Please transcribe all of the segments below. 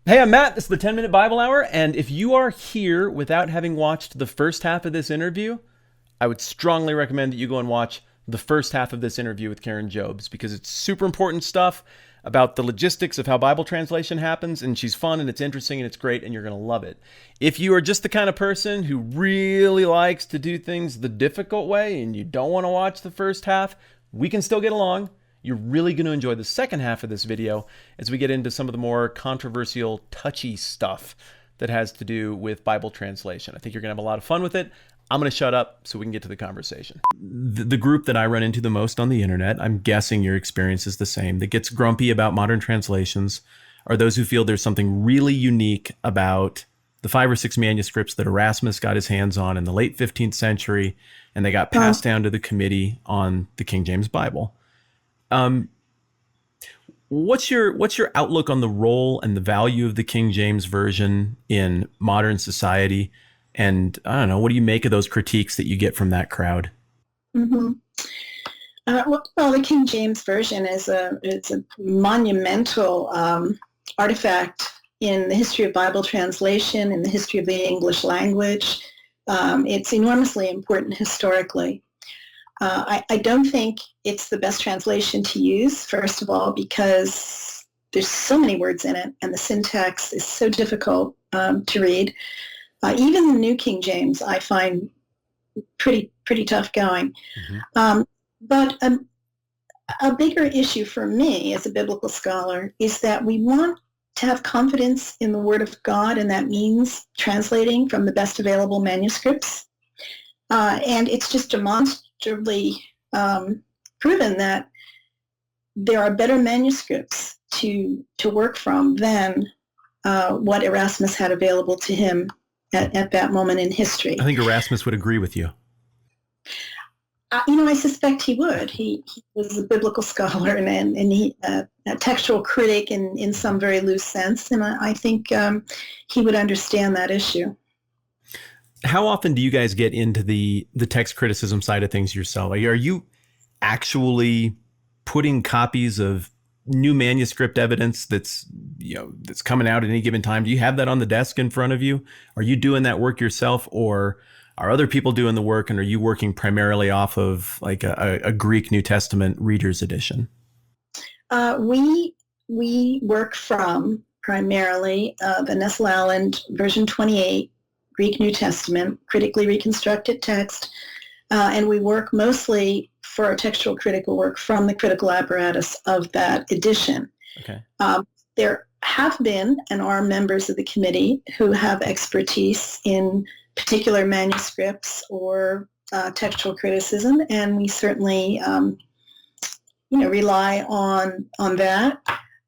Hey, I'm Matt. This is the 10-Minute Bible Hour, and if you are here without having watched the first half of this interview, I would strongly recommend that you go and watch the first half of this interview with Karen Jobes, because it's super important stuff about the logistics of how Bible translation happens, and she's fun, and it's interesting, and it's great, and you're going to love it. If you are just the kind of person who really likes to do things the difficult way, and you don't want to watch the first half, we can still get along. You're really going to enjoy the second half of this video as we get into some of the more controversial, touchy stuff that has to do with Bible translation. I think you're going to have a lot of fun with it. I'm going to shut up so we can get to the conversation. The group that I run into the most on the internet, I'm guessing your experience is the same, that gets grumpy about modern translations are those who feel there's something really unique about the 5 or 6 manuscripts that Erasmus got his hands on in the late 15th century, and they got passed down to the committee on the King James Bible. What's your outlook on the role and the value of the King James Version in modern society? And I don't know, what do you make of those critiques that you get from that crowd? Mm-hmm. Well, the King James Version is a monumental artifact in the history of Bible translation, in the history of the English language. It's enormously important historically. I don't think it's the best translation to use, first of all, because there's so many words in it and the syntax is so difficult to read. Even the New King James I find pretty tough going. Mm-hmm. But a bigger issue for me as a biblical scholar is that we want to have confidence in the Word of God, and that means translating from the best available manuscripts. And it's just demonstrably proven that there are better manuscripts to work from than what Erasmus had available to him at that moment in history. I think Erasmus would agree with you. I suspect he would. He was a biblical scholar and he a textual critic in some very loose sense, and I think he would understand that issue. How often do you guys get into the text criticism side of things yourself? Are you actually putting copies of new manuscript evidence that's coming out at any given time? Do you have that on the desk in front of you? Are you doing that work yourself, or are other people doing the work, and are you working primarily off of like a Greek New Testament reader's edition? We work from primarily the Nestle Aland version 28 Greek New Testament, critically reconstructed text, and we work mostly for our textual critical work from the critical apparatus of that edition. Okay. There have been and are members of the committee who have expertise in particular manuscripts or textual criticism, and we certainly rely on that.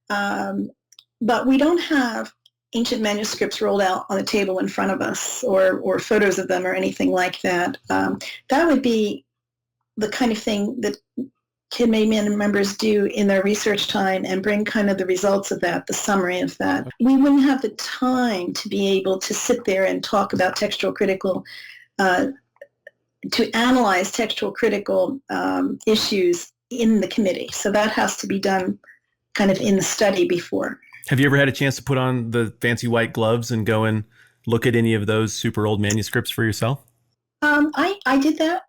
But we don't have ancient manuscripts rolled out on the table in front of us, or photos of them or anything like that. That would be the kind of thing that committee members do in their research time and bring kind of the results of that, the summary of that. We wouldn't have the time to be able to sit there and talk about textual critical, to analyze textual critical issues in the committee. So that has to be done kind of in the study before. Have you ever had a chance to put on the fancy white gloves and go and look at any of those super old manuscripts for yourself? I did that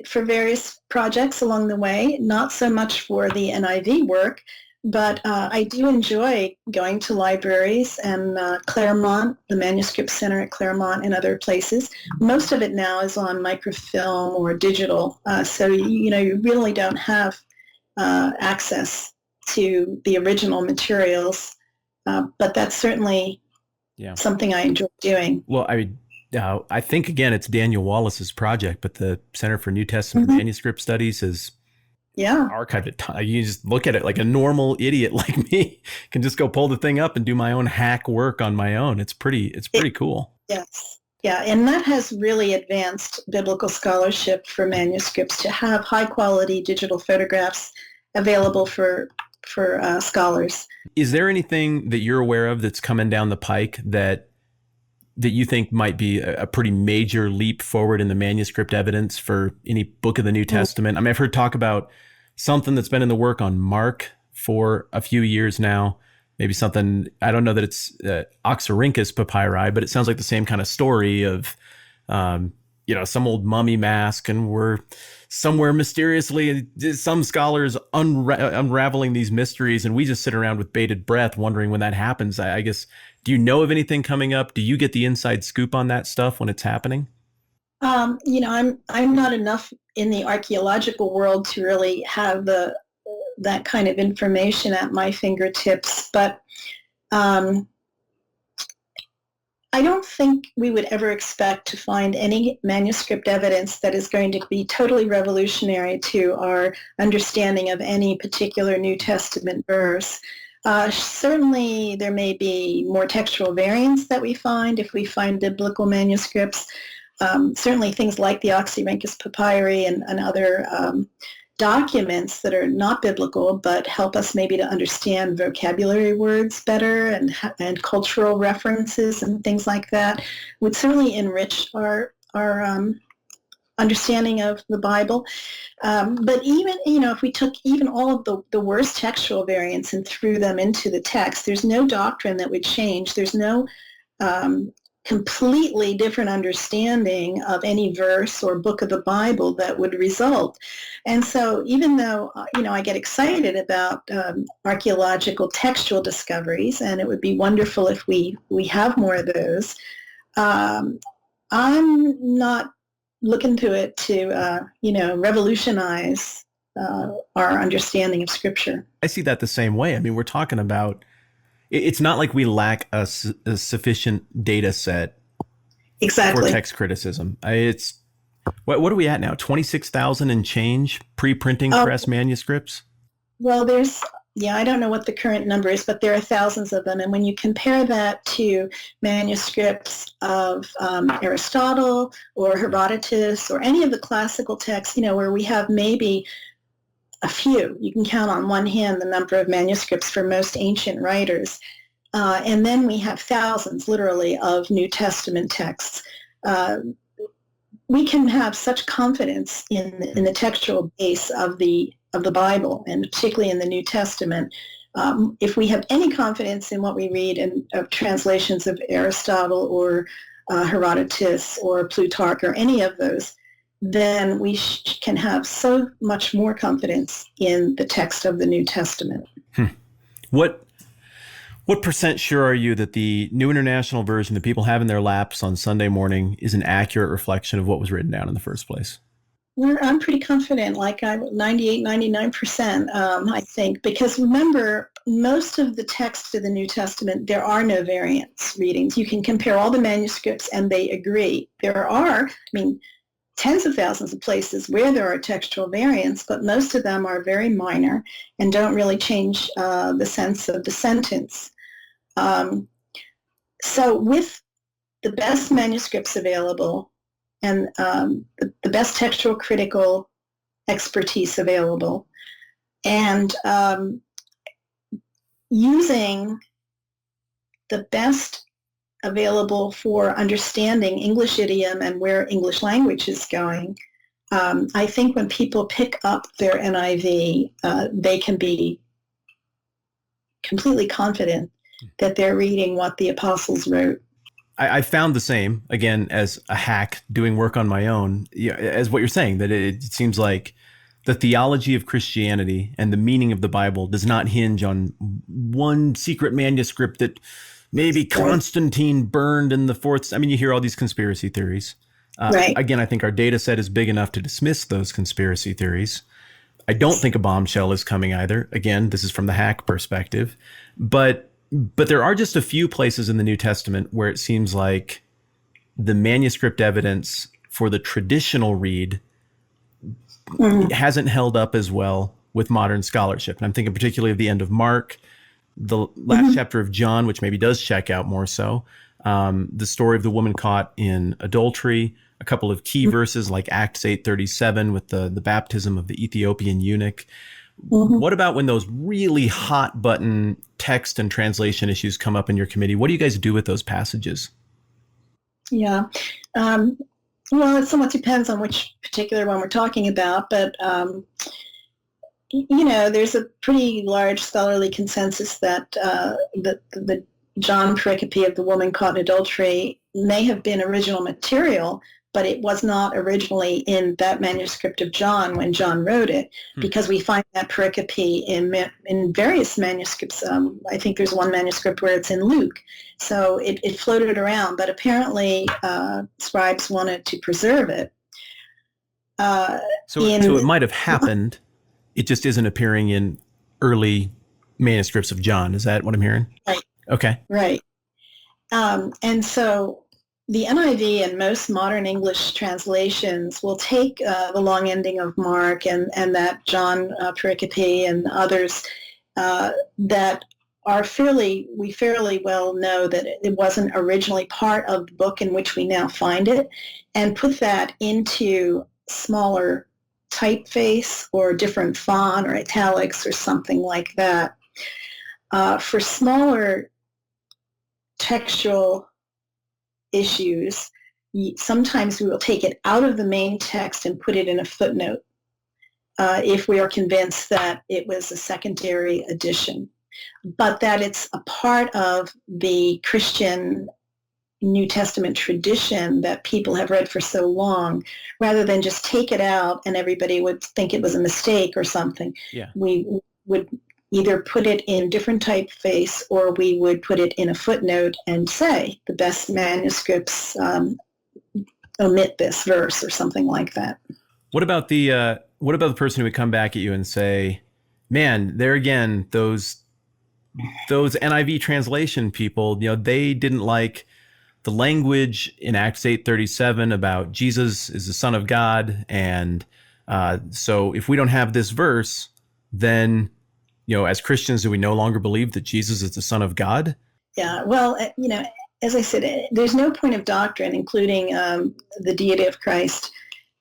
for various projects along the way, not so much for the NIV work, but I do enjoy going to libraries and Claremont, the Manuscript Center at Claremont, and other places. Most of it now is on microfilm or digital, so you really don't have access to the original materials, but that's certainly something I enjoy doing. Well, I think, again, it's Daniel Wallace's project, but the Center for New Testament Manuscript Studies has archived it. You just look at it like a normal idiot like me can just go pull the thing up and do my own hack work on my own. It's pretty cool. Yes. Yeah, and that has really advanced biblical scholarship for manuscripts, to have high-quality digital photographs available for scholars. Is there anything that you're aware of that's coming down the pike that you think might be a pretty major leap forward in the manuscript evidence for any book of the New Testament? I mean, I've heard talk about something that's been in the work on Mark for a few years now. maybe something, I don't know that it's Oxyrhynchus papyri, but it sounds like the same kind of story of, some old mummy mask, and we're somewhere mysteriously, some scholars unraveling these mysteries, and we just sit around with bated breath wondering when that happens. I guess, do you know of anything coming up? Do you get the inside scoop on that stuff when it's happening? I'm not enough in the archaeological world to really have that kind of information at my fingertips, but I don't think we would ever expect to find any manuscript evidence that is going to be totally revolutionary to our understanding of any particular New Testament verse. Certainly, there may be more textual variants that we find if we find biblical manuscripts. Certainly, things like the Oxyrhynchus papyri and other documents that are not biblical but help us maybe to understand vocabulary words better and cultural references and things like that would certainly enrich our understanding of the Bible. But even, if we took even all of the worst textual variants and threw them into the text, there's no doctrine that would change. There's no completely different understanding of any verse or book of the Bible that would result. And so even though, I get excited about archaeological textual discoveries, and it would be wonderful if we have more of those, I'm not looking to it to, revolutionize our understanding of Scripture. I see that the same way. I mean, we're talking about, it's not like we lack a sufficient data set Exactly. for text criticism. What are we at now? 26,000 and change pre-printing press manuscripts? Well, I don't know what the current number is, but there are thousands of them. And when you compare that to manuscripts of Aristotle or Herodotus or any of the classical texts, where we have maybe a few, you can count on one hand the number of manuscripts for most ancient writers. And then we have thousands, literally, of New Testament texts. We can have such confidence in the textual base of the Bible, and particularly in the New Testament. If we have any confidence in what we read in translations of Aristotle or Herodotus or Plutarch or any of those, then we can have so much more confidence in the text of the New Testament. What percent sure are you that the New International Version that people have in their laps on Sunday morning is an accurate reflection of what was written down in the first place? I'm pretty confident, like 98, 99%, I think, because remember, most of the text of the New Testament, there are no variants readings. You can compare all the manuscripts and they agree. There are, tens of thousands of places where there are textual variants, but most of them are very minor and don't really change the sense of the sentence. So with the best manuscripts available and the best textual critical expertise available, and using the best available for understanding English idiom and where English language is going, I think when people pick up their NIV, they can be completely confident that they're reading what the apostles wrote. I found the same, again, as a hack doing work on my own, as what you're saying, that it seems like the theology of Christianity and the meaning of the Bible does not hinge on one secret manuscript that maybe Constantine burned in the fourth. You hear all these conspiracy theories. Right. Again, I think our data set is big enough to dismiss those conspiracy theories. I don't think a bombshell is coming either. Again, this is from the hack perspective. But there are just a few places in the New Testament where it seems like the manuscript evidence for the traditional read hasn't held up as well with modern scholarship. And I'm thinking particularly of the end of Mark, the last chapter of John, which maybe does check out more so, the story of the woman caught in adultery, a couple of key verses like Acts 8:37 with the baptism of the Ethiopian eunuch. What about when those really hot button text and translation issues come up in your committee? What do you guys do with those passages? Yeah. Well, it somewhat depends on which particular one we're talking about, but There's a pretty large scholarly consensus that the John pericope of the woman caught in adultery may have been original material, but it was not originally in that manuscript of John when John wrote it, because we find that pericope in various manuscripts. I think there's one manuscript where it's in Luke. So it floated around, but apparently scribes wanted to preserve it. So it might have happened. It just isn't appearing in early manuscripts of John. Is that what I'm hearing? Right. Okay. Right. And so the NIV and most modern English translations will take the long ending of Mark and that John pericope and others that are we fairly well know that it wasn't originally part of the book in which we now find it, and put that into smaller typeface or different font or italics or something like that. For smaller textual issues, sometimes we will take it out of the main text and put it in a footnote if we are convinced that it was a secondary edition, but that it's a part of the Christian New Testament tradition that people have read for so long, rather than just take it out and everybody would think it was a mistake or something. Yeah. We would either put it in different typeface, or we would put it in a footnote and say the best manuscripts omit this verse or something like that. What about the person who would come back at you and say, "Man, there again, those NIV translation people, they didn't like the language in Acts 8:37 about Jesus is the Son of God, and so if we don't have this verse, then as Christians, do we no longer believe that Jesus is the Son of God?" Yeah, well, as I said, there's no point of doctrine, including the deity of Christ,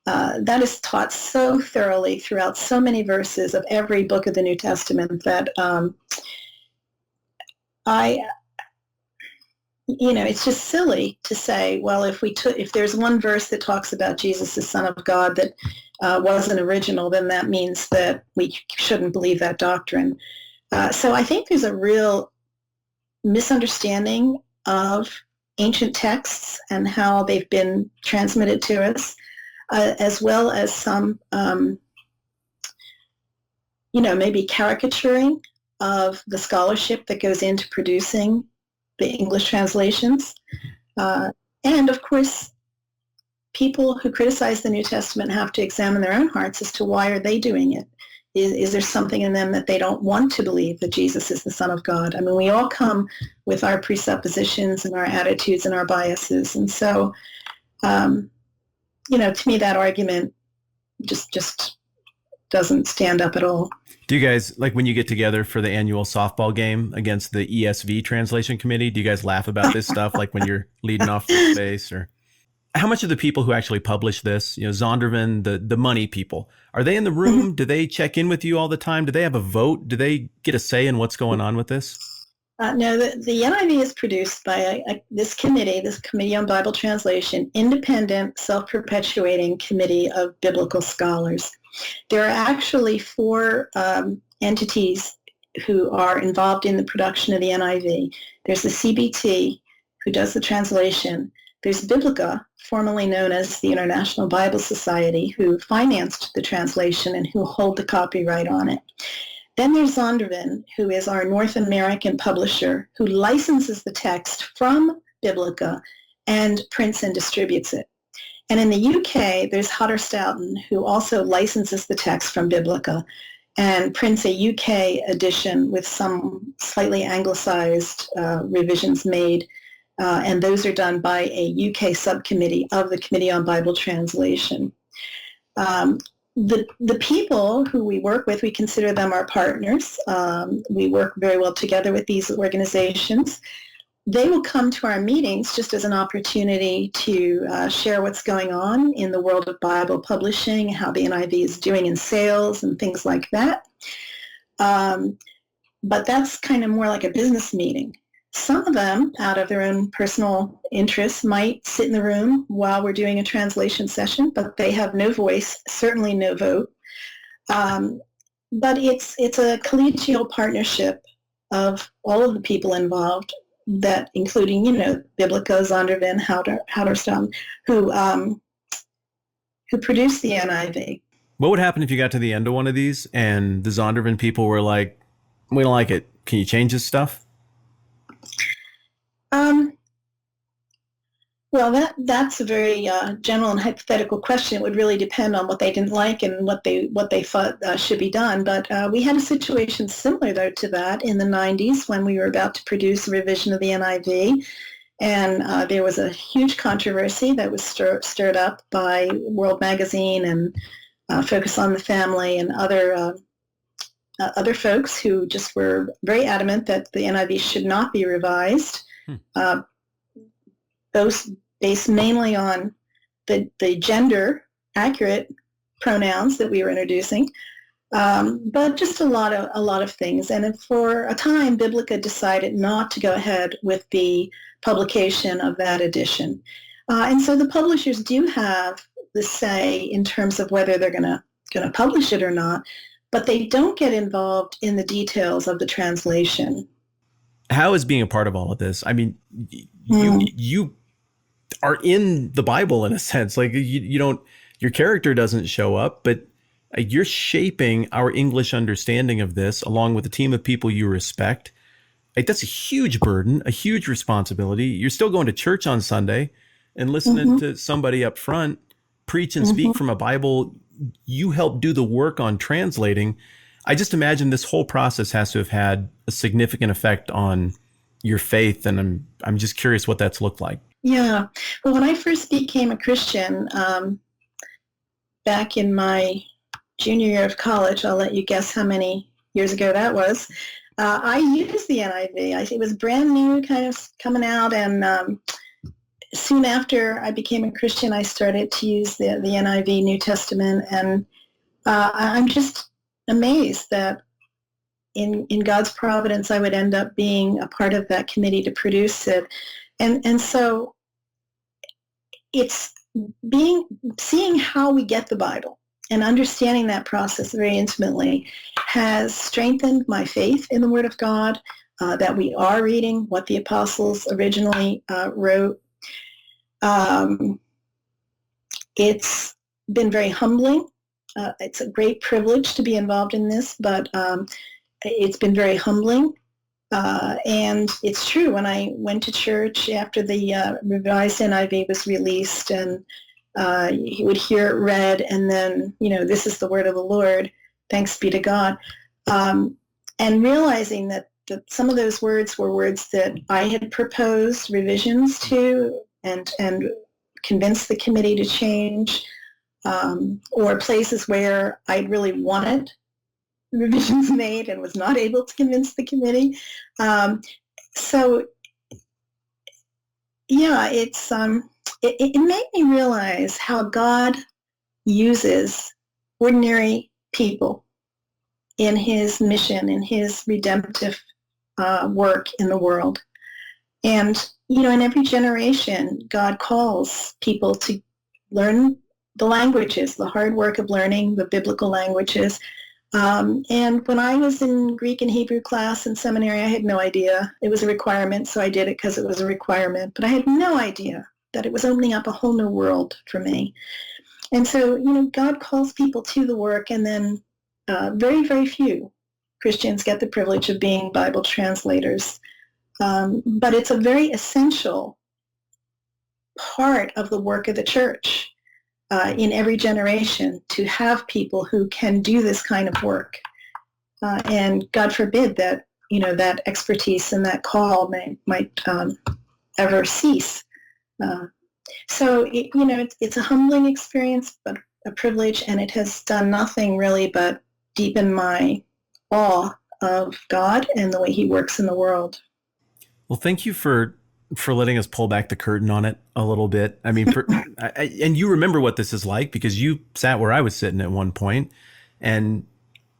that is taught so thoroughly throughout so many verses of every book of the New Testament that it's just silly to say, well, if there's one verse that talks about Jesus as Son of God that wasn't original, then that means that we shouldn't believe that doctrine. So I think there's a real misunderstanding of ancient texts and how they've been transmitted to us, as well as some, maybe caricaturing of the scholarship that goes into producing the English translations. And of course, people who criticize the New Testament have to examine their own hearts as to why are they doing it. Is there something in them that they don't want to believe that Jesus is the Son of God? I mean, we all come with our presuppositions and our attitudes and our biases. And so, to me, that argument just doesn't stand up at all. Do you guys, like when you get together for the annual softball game against the ESV translation committee, do you guys laugh about this stuff, like when you're leading off first base? Or how much of the people who actually publish this, Zondervan, the money people, are they in the room? Do they check in with you all the time? Do they have a vote? Do they get a say in what's going on with this? No, the NIV is produced by this Committee on Bible Translation, independent, self-perpetuating committee of biblical scholars. There are actually 4 entities who are involved in the production of the NIV. There's the CBT, who does the translation. There's Biblica, formerly known as the International Bible Society, who financed the translation and who hold the copyright on it. Then there's Zondervan, who is our North American publisher, who licenses the text from Biblica and prints and distributes it. And in the UK, there's Hodder Stoughton, who also licenses the text from Biblica and prints a UK edition with some slightly anglicized revisions made. And those are done by a UK subcommittee of the Committee on Bible Translation. The people who we work with, we consider them our partners. We work very well together with these organizations. They will come to our meetings just as an opportunity to share what's going on in the world of Bible publishing, how the NIV is doing in sales and things like that. But that's kind of more like a business meeting. Some of them, out of their own personal interests, might sit in the room while we're doing a translation session, but they have no voice, certainly no vote. but it's a collegial partnership of all of the people involved, that including, Biblica, Zondervan, Houderstam, who produced the NIV. What would happen if you got to the end of one of these and the Zondervan people were like, we don't like it. Can you change this stuff? Well, that's a very general and hypothetical question. It would really depend on what they didn't like and what they thought should be done. But we had a situation similar, though, to that in the 90s when we were about to produce a revision of the NIV. And there was a huge controversy that was stirred up by World Magazine and Focus on the Family and other folks who just were very adamant that the NIV should not be revised. Those based mainly on the gender accurate pronouns that we were introducing, but just a lot of things. And for a time, Biblica decided not to go ahead with the publication of that edition. And so the publishers do have the say in terms of whether they're going to publish it or not, but they don't get involved in the details of the translation. How is being a part of all of this? I mean, you are in the Bible in a sense. Like you don't, your character doesn't show up, but you're shaping our English understanding of this along with a team of people you respect. Like that's a huge burden, a huge responsibility. You're still going to church on Sunday and listening to somebody up front preach and speak from a Bible you help do the work on translating. I just imagine this whole process has to have had a significant effect on your faith, and I'm just curious what that's looked like. Yeah. Well, when I first became a Christian, back in my junior year of college, I'll let you guess how many years ago that was, I used the NIV. It was brand new, kind of coming out, and soon after I became a Christian, I started to use the NIV New Testament, and I'm just amazed that in God's providence, I would end up being a part of that committee to produce it. And so it's seeing how we get the Bible and understanding that process very intimately has strengthened my faith in the Word of God, that we are reading what the apostles originally wrote. It's been very humbling. It's a great privilege to be involved in this, but it's been very humbling. And it's true, when I went to church after the revised NIV was released, and you would hear it read, and then, this is the word of the Lord, thanks be to God. And realizing that some of those words were words that I had proposed revisions to and convinced the committee to change, or places where I'd really wanted revisions made and was not able to convince the committee. So yeah, it made me realize how God uses ordinary people in his mission, in his redemptive work in the world. And, in every generation, God calls people to learn the languages, the hard work of learning the biblical languages. And when I was in Greek and Hebrew class in seminary, I had no idea. It was a requirement, so I did it because it was a requirement. But I had no idea that it was opening up a whole new world for me. And so, God calls people to the work, and then very, very few Christians get the privilege of being Bible translators. But it's a very essential part of the work of the church. In every generation, to have people who can do this kind of work. And God forbid that, that expertise and that call might ever cease. So, it's a humbling experience, but a privilege, and it has done nothing really but deepen my awe of God and the way he works in the world. Well, thank you for letting us pull back the curtain on it a little bit. I mean, and you remember what this is like because you sat where I was sitting at one point, and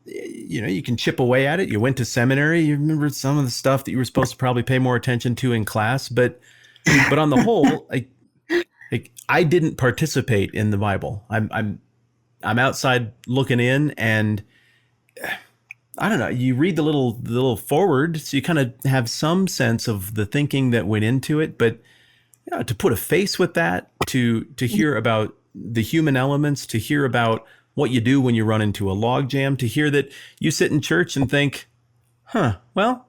you can chip away at it. You went to seminary. You remember some of the stuff that you were supposed to probably pay more attention to in class, but on the whole, I didn't participate in the Bible. I'm outside looking in, and I don't know, you read the little forward, so you kind of have some sense of the thinking that went into it, but to put a face with that, to hear about the human elements, to hear about what you do when you run into a log jam, to hear that you sit in church and think, well,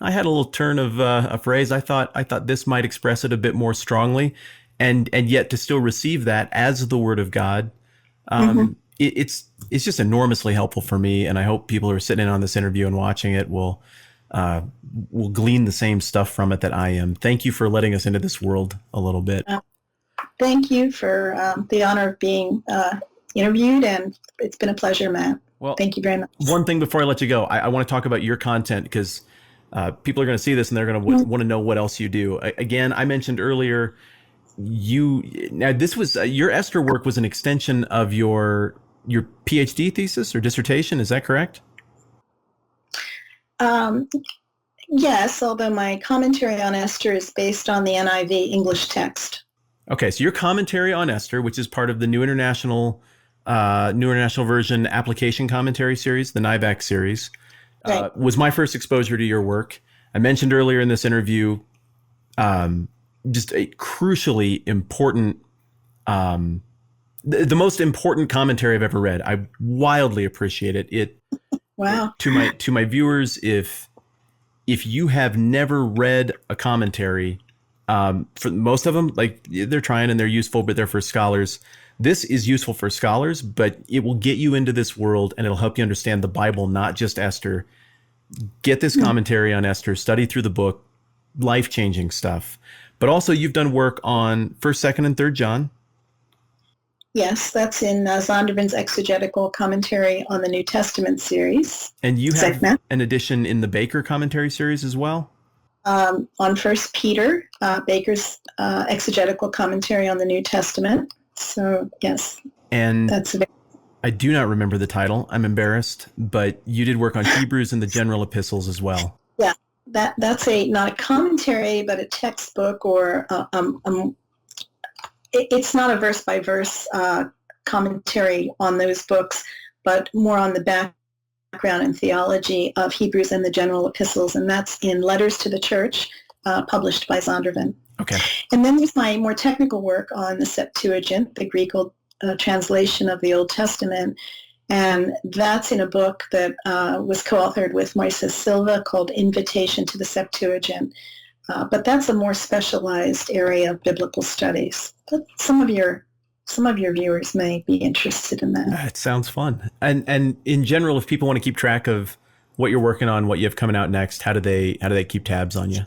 I had a little turn of a phrase. I thought this might express it a bit more strongly, and yet to still receive that as the Word of God. It's just enormously helpful for me, and I hope people who are sitting in on this interview and watching it will glean the same stuff from it that I am. Thank you for letting us into this world a little bit. Thank you for the honor of being interviewed, and it's been a pleasure, Matt. Well, thank you very much. One thing before I let you go, I want to talk about your content, because people are going to see this and they're going to want to know what else you do. Again, I mentioned earlier, this was your Esther work was an extension of your PhD thesis or dissertation. Is that correct? Yes, although my commentary on Esther is based on the NIV English text. Okay, so your commentary on Esther, which is part of the New International Version Application Commentary Series, the NIVAC series, right, was my first exposure to your work. I mentioned earlier in this interview, just a crucially important, the most important commentary I've ever read. I wildly appreciate it. Wow. To my viewers, if you have never read a commentary, for most of them, like, they're trying and they're useful, but they're for scholars. This is useful for scholars, but it will get you into this world and it'll help you understand the Bible, not just Esther. Get this commentary on Esther, study through the book, life-changing stuff. But also, you've done work on 1st, 2nd, and 3rd John. Yes, that's in Zondervan's exegetical commentary on the New Testament series. And you have an edition in the Baker commentary series as well? On 1 Peter, Baker's exegetical commentary on the New Testament. So, yes, and that's I do not remember the title. I'm embarrassed, but you did work on Hebrews and the general epistles as well. Yeah, that's not a commentary, but a textbook, or it's not a verse-by-verse commentary on those books, but more on the background and theology of Hebrews and the general epistles, and that's in Letters to the Church, published by Zondervan. Okay. And then there's my more technical work on the Septuagint, the Greek translation of the Old Testament, and that's in a book that was co-authored with Moises Silva called Invitation to the Septuagint. But that's a more specialized area of biblical studies. But some of your viewers may be interested in that. It sounds fun. And in general, if people want to keep track of what you're working on, what you have coming out next, how do they keep tabs on you?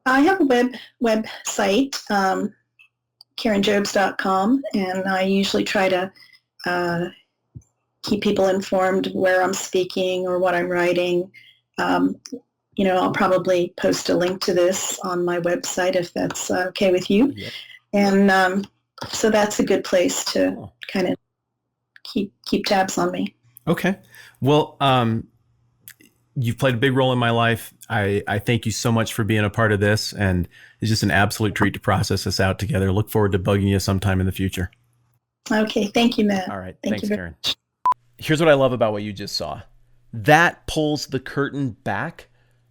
I have a website, KarenJobes.com, and I usually try to keep people informed where I'm speaking or what I'm writing. I'll probably post a link to this on my website if that's okay with you. Yep. And so that's a good place to kind of keep tabs on me. Okay. Well, you've played a big role in my life. I thank you so much for being a part of this, and it's just an absolute treat to process this out together. Look forward to bugging you sometime in the future. Okay. Thank you, Matt. All right. Thanks, Karen. Here's what I love about what you just saw. That pulls the curtain back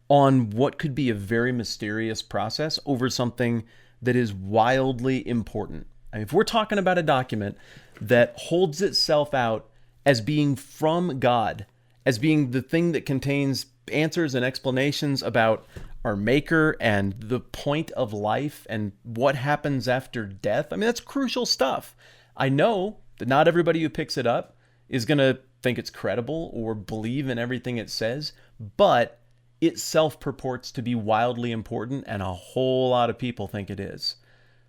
on what could be a very mysterious process over something that is wildly important. I mean, if we're talking about a document that holds itself out as being from God, as being the thing that contains answers and explanations about our Maker and the point of life and what happens after death, I mean, that's crucial stuff. I know that not everybody who picks it up is going to think it's credible or believe in everything it says, but it self-purports to be wildly important, and a whole lot of people think it is.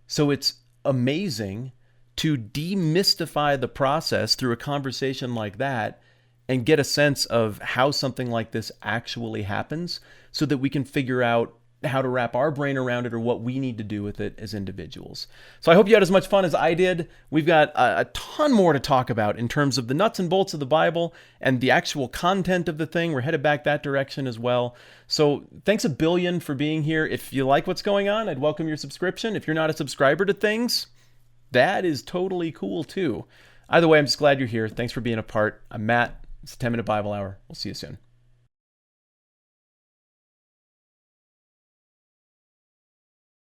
So it's amazing to demystify the process through a conversation like that and get a sense of how something like this actually happens so that we can figure out how to wrap our brain around it or what we need to do with it as individuals. So I hope you had as much fun as I did. We've got a ton more to talk about in terms of the nuts and bolts of the Bible and the actual content of the thing. We're headed back that direction as well. So thanks a billion for being here. If you like what's going on, I'd welcome your subscription. If you're not a subscriber to things, that is totally cool too. Either way, I'm just glad you're here. Thanks for being a part. I'm Matt. It's a 10-minute Bible hour. We'll see you soon.